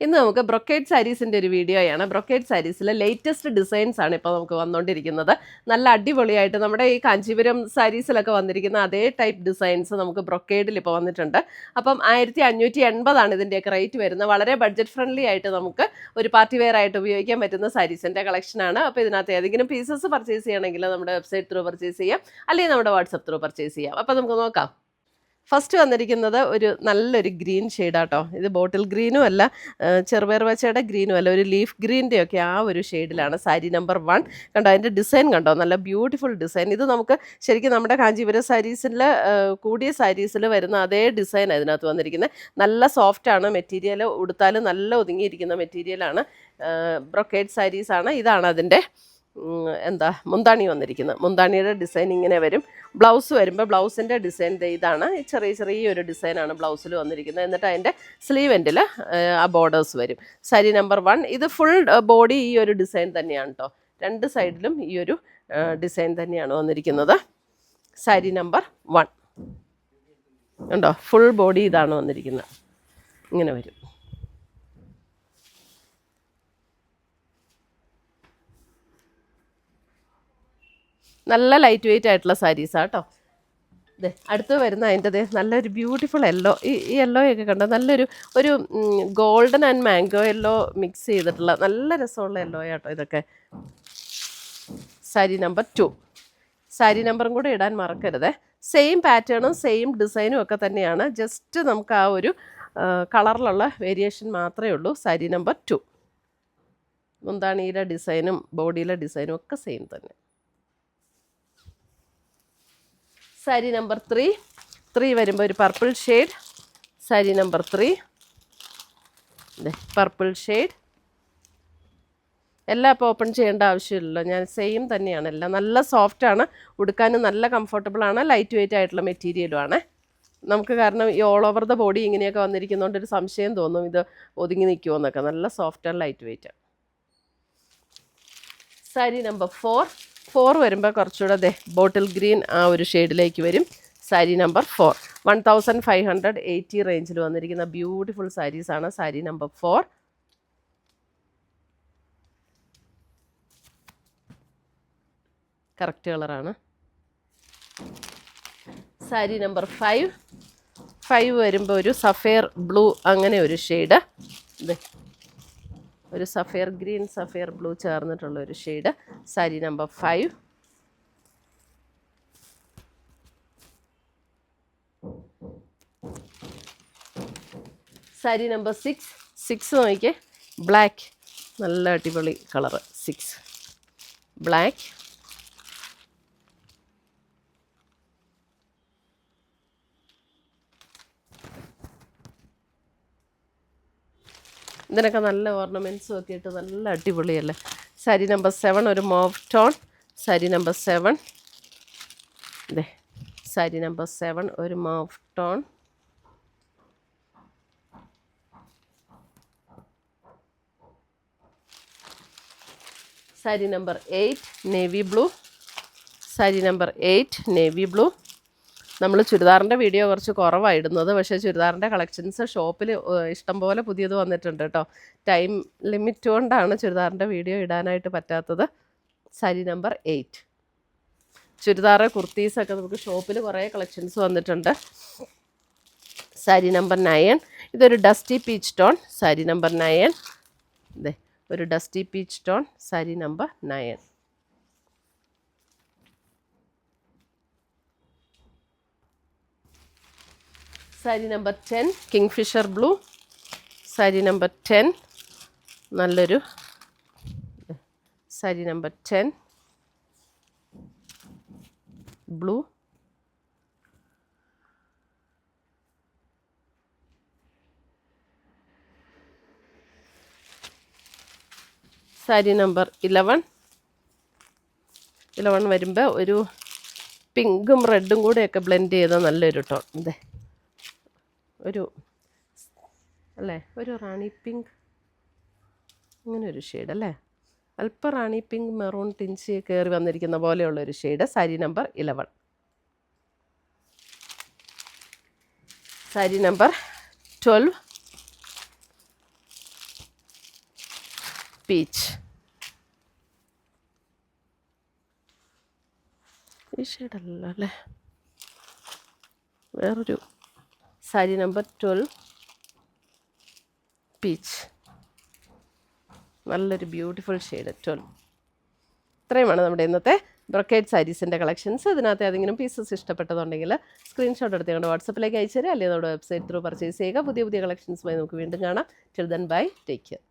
ഇന്ന് നമുക്ക് ബ്രൊക്കേഡ് സാരീസിൻ്റെ ഒരു വീഡിയോയാണ്. ബ്രൊക്കേഡ് സാരീസിലെ ലേറ്റസ്റ്റ് ഡിസൈൻസ് ആണ് ഇപ്പോൾ നമുക്ക് വന്നുകൊണ്ടിരിക്കുന്നത്. നല്ല അടിപൊളിയായിട്ട് നമ്മുടെ ഈ കാഞ്ചീപുരം സാരീസിലൊക്കെ വന്നിരിക്കുന്ന അതേ ടൈപ്പ് ഡിസൈൻസ് നമുക്ക് ബ്രൊക്കേഡിൽ ഇപ്പോൾ വന്നിട്ടുണ്ട്. അപ്പം 1580 ഇതിൻ്റെയൊക്കെ റേറ്റ് വരുന്നത്. വളരെ ബഡ്ജറ്റ് ഫ്രണ്ട്ലി ആയിട്ട് നമുക്ക് ഒരു പാർട്ടി വെയർ ആയിട്ട് ഉപയോഗിക്കാൻ പറ്റുന്ന സാരീസിൻ്റെ കളക്ഷനാണ്. അപ്പോൾ ഇതിനകത്ത് ഏതെങ്കിലും പീസസ് പർച്ചേസ് ചെയ്യണമെങ്കിൽ നമ്മുടെ വെബ്സൈറ്റ് ത്രൂ പർച്ചേസ് ചെയ്യാം, അല്ലെങ്കിൽ നമ്മുടെ വാട്സപ്പ് ത്രൂ പർച്ചേസ് ചെയ്യാം. അപ്പോൾ നമുക്ക് നോക്കാം. ഫസ്റ്റ് വന്നിരിക്കുന്നത് ഒരു നല്ലൊരു ഗ്രീൻ ഷെയ്ഡാട്ടോ. ഇത് ബോട്ടിൽ ഗ്രീനും അല്ല, ചെറുപയർ പച്ചയുടെ ഗ്രീനും അല്ല, ഒരു ലീഫ് ഗ്രീൻ്റെ ഒക്കെ ആ ഒരു ഷെയ്ഡിലാണ് സാരി നമ്പർ 1. കണ്ടോ അതിൻ്റെ ഡിസൈൻ കണ്ടോ, നല്ല ബ്യൂട്ടിഫുൾ ഡിസൈൻ. ഇത് നമുക്ക് ശരിക്കും നമ്മുടെ കാഞ്ചീപുരം സാരീസിൽ കൂടിയ സാരീസിൽ വരുന്ന അതേ ഡിസൈൻ അതിനകത്ത് വന്നിരിക്കുന്നത്. നല്ല സോഫ്റ്റാണ് മെറ്റീരിയൽ, ഉടുത്താലും നല്ല ഒതുങ്ങിയിരിക്കുന്ന മെറ്റീരിയലാണ്. ബ്രൊക്കേഡ് സാരീസാണ്. ഇതാണ് അതിൻ്റെ മുന്താണി വന്നിരിക്കുന്നത്. മുന്താണിയുടെ ഡിസൈൻ ഇങ്ങനെ വരും. ബ്ലൗസ് വരുമ്പോൾ ബ്ലൗസിൻ്റെ ഡിസൈൻ ഇതാണ്. ചെറിയൊരു ഡിസൈനാണ് ബ്ലൗസിൽ വന്നിരിക്കുന്നത്. എന്നിട്ട് അതിൻ്റെ സ്ലീവ് എൻഡിൽ ആ ബോർഡേഴ്സ് വരും. സാരി നമ്പർ 1. ഇത് ഫുൾ ബോഡി ഈ ഒരു ഡിസൈൻ തന്നെയാണ് കേട്ടോ. രണ്ട് സൈഡിലും ഈ ഒരു ഡിസൈൻ തന്നെയാണ് വന്നിരിക്കുന്നത്. സാരി നമ്പർ 1 ഉണ്ടോ, ഫുൾ ബോഡി ഇതാണ് വന്നിരിക്കുന്നത്. ഇങ്ങനെ വരും. നല്ല ലൈറ്റ് വെയിറ്റ് ആയിട്ടുള്ള സാരീസാണ് കേട്ടോ. ഇതെ അടുത്ത് വരുന്ന അതിൻ്റെ നല്ലൊരു ബ്യൂട്ടിഫുൾ യെല്ലോ. ഈ യെല്ലോയൊക്കെ കണ്ടോ, നല്ലൊരു golden and mango yellow mix ചെയ്തിട്ടുള്ള നല്ല രസമുള്ള യെല്ലോ ആട്ടോ ഇതൊക്കെ. സാരി നമ്പർ 2. സാരി നമ്പറും കൂടെ ഇടാൻ മറക്കരുത്. സെയിം പാറ്റേണും സെയിം ഡിസൈനും ഒക്കെ തന്നെയാണ്. ജസ്റ്റ് നമുക്ക് ആ ഒരു കളറിലുള്ള വേരിയേഷൻ മാത്രമേ ഉള്ളൂ. സാരി നമ്പർ 2. മുന്താണിയിലെ ഡിസൈനും ബോഡിയിലെ ഡിസൈനും ഒക്കെ സെയിം തന്നെ. സാരി നമ്പർ 3 വരുമ്പോൾ ഒരു purple shade. Sari number 3 purple shade. എല്ലാം ഇപ്പോൾ ഓപ്പൺ ചെയ്യേണ്ട ആവശ്യമില്ലല്ലോ, ഞാൻ സെയിം തന്നെയാണ് എല്ലാം. നല്ല സോഫ്റ്റാണ്, ഉടുക്കാനും നല്ല കംഫർട്ടബിളാണ്, ലൈറ്റ് വെയിറ്റ് ആയിട്ടുള്ള മെറ്റീരിയലുമാണ് നമുക്ക്. കാരണം ഈ ഓൾ ഓവർ ദ ബോഡി ഇങ്ങനെയൊക്കെ വന്നിരിക്കുന്നതുകൊണ്ട് ഒരു സംശയം തോന്നും ഇത് ഒതുങ്ങി നിൽക്കുമോ എന്നൊക്കെ. നല്ല soft and light weight. Sari number 4 വരുമ്പോൾ കുറച്ചുകൂടെ ബോട്ടിൽ ഗ്രീൻ ആ ഒരു ഷെയ്ഡിലേക്ക് വരും. സാരി നമ്പർ 4 1580 റേഞ്ചിൽ വന്നിരിക്കുന്ന ബ്യൂട്ടിഫുൾ സാരീസാണ്. സാരി നമ്പർ 4 കറക്റ്റ് കളറാണ്. സാരി നമ്പർ 5 വരുമ്പോൾ ഒരു സഫയർ ബ്ലൂ അങ്ങനെ ഒരു ഷെയ്ഡ്. ഒരു സഫയർ ഗ്രീൻ സഫയർ ബ്ലൂ ചേർന്നിട്ടുള്ള ഒരു shade. Sari number 5. Sari number 6 നോക്കിക്കേ, ബ്ലാക്ക്. നല്ല അടിപൊളി കളറ്. 6 ബ്ലാക്ക്. ഇതിനൊക്കെ നല്ല ഓർണമെൻറ്റ്സും ഒക്കെ ഇട്ട് നല്ല അടിപൊളിയല്ലേ. സാരി നമ്പർ 7 ഒരു mauve tone. Sari number 7 sari number 7 ഒരു mauve tone. Sari number 8 navy blue. Sari number 8 navy blue. നമ്മൾ ചുരിദാറിൻ്റെ വീഡിയോ കുറച്ച് കുറവായിടുന്നത്, പക്ഷേ ചുരിദാറിൻ്റെ കളക്ഷൻസ് ഷോപ്പിൽ ഇഷ്ടംപോലെ പുതിയത് വന്നിട്ടുണ്ട് കേട്ടോ. ടൈം ലിമിറ്റ് കൊണ്ടാണ് ചുരിദാറിൻ്റെ വീഡിയോ ഇടാനായിട്ട് പറ്റാത്തത്. സാരി നമ്പർ 8 ചുരിദാറ് കുർത്തീസൊക്കെ നമുക്ക് ഷോപ്പിൽ കുറേ കളക്ഷൻസ് വന്നിട്ടുണ്ട്. സാരി നമ്പർ 9 ഇതൊരു dusty peach tone. Sari number 9 ഒരു dusty peach tone. Sari number 9. Sari number 10 kingfisher blue. Sari number 10 നല്ലൊരു. Sari number 10 blue. Sari number 11 വരുമ്പോൾ ഒരു പിങ്കും റെഡും കൂടെയൊക്കെ ബ്ലെൻഡ് ചെയ്ത നല്ലൊരു ടോൺ. ഒരു റാണി പിങ്ക് അങ്ങനെ ഒരു ഷെയ്ഡ് അല്ലേ, അല്പം റാണി പിങ്ക് മെറൂൺ ടിഞ്ച് കയറി വന്നിരിക്കുന്ന പോലെയുള്ളൊരു shade. Sari number 11. Sari number 12 peach. ഈ ഷെയ്ഡല്ല അല്ലേ, വേറൊരു സാരി നമ്പർ 12 പീച്ച്. നല്ലൊരു ബ്യൂട്ടിഫുൾ ഷെയ്ഡ് 12. ഇത്രയുമാണ് നമ്മുടെ ഇന്നത്തെ ബ്രൊക്കേഡ് സാരീസിൻ്റെ കളക്ഷൻസ്. ഇതിനകത്ത് ഏതെങ്കിലും പീസസ് ഇഷ്ടപ്പെട്ടതുണ്ടെങ്കിൽ സ്ക്രീൻഷോട്ട് എടുത്ത് ഞങ്ങളുടെ വാട്സപ്പിലേക്ക് അയച്ചു തരാം, അല്ലെങ്കിൽ നമ്മുടെ വെബ്സൈറ്റ് ത്രൂ പർച്ചേസ് ചെയ്യുക. പുതിയ പുതിയ കളക്ഷൻസുമായി നമുക്ക് വീണ്ടും കാണാം. Till then bye, take care.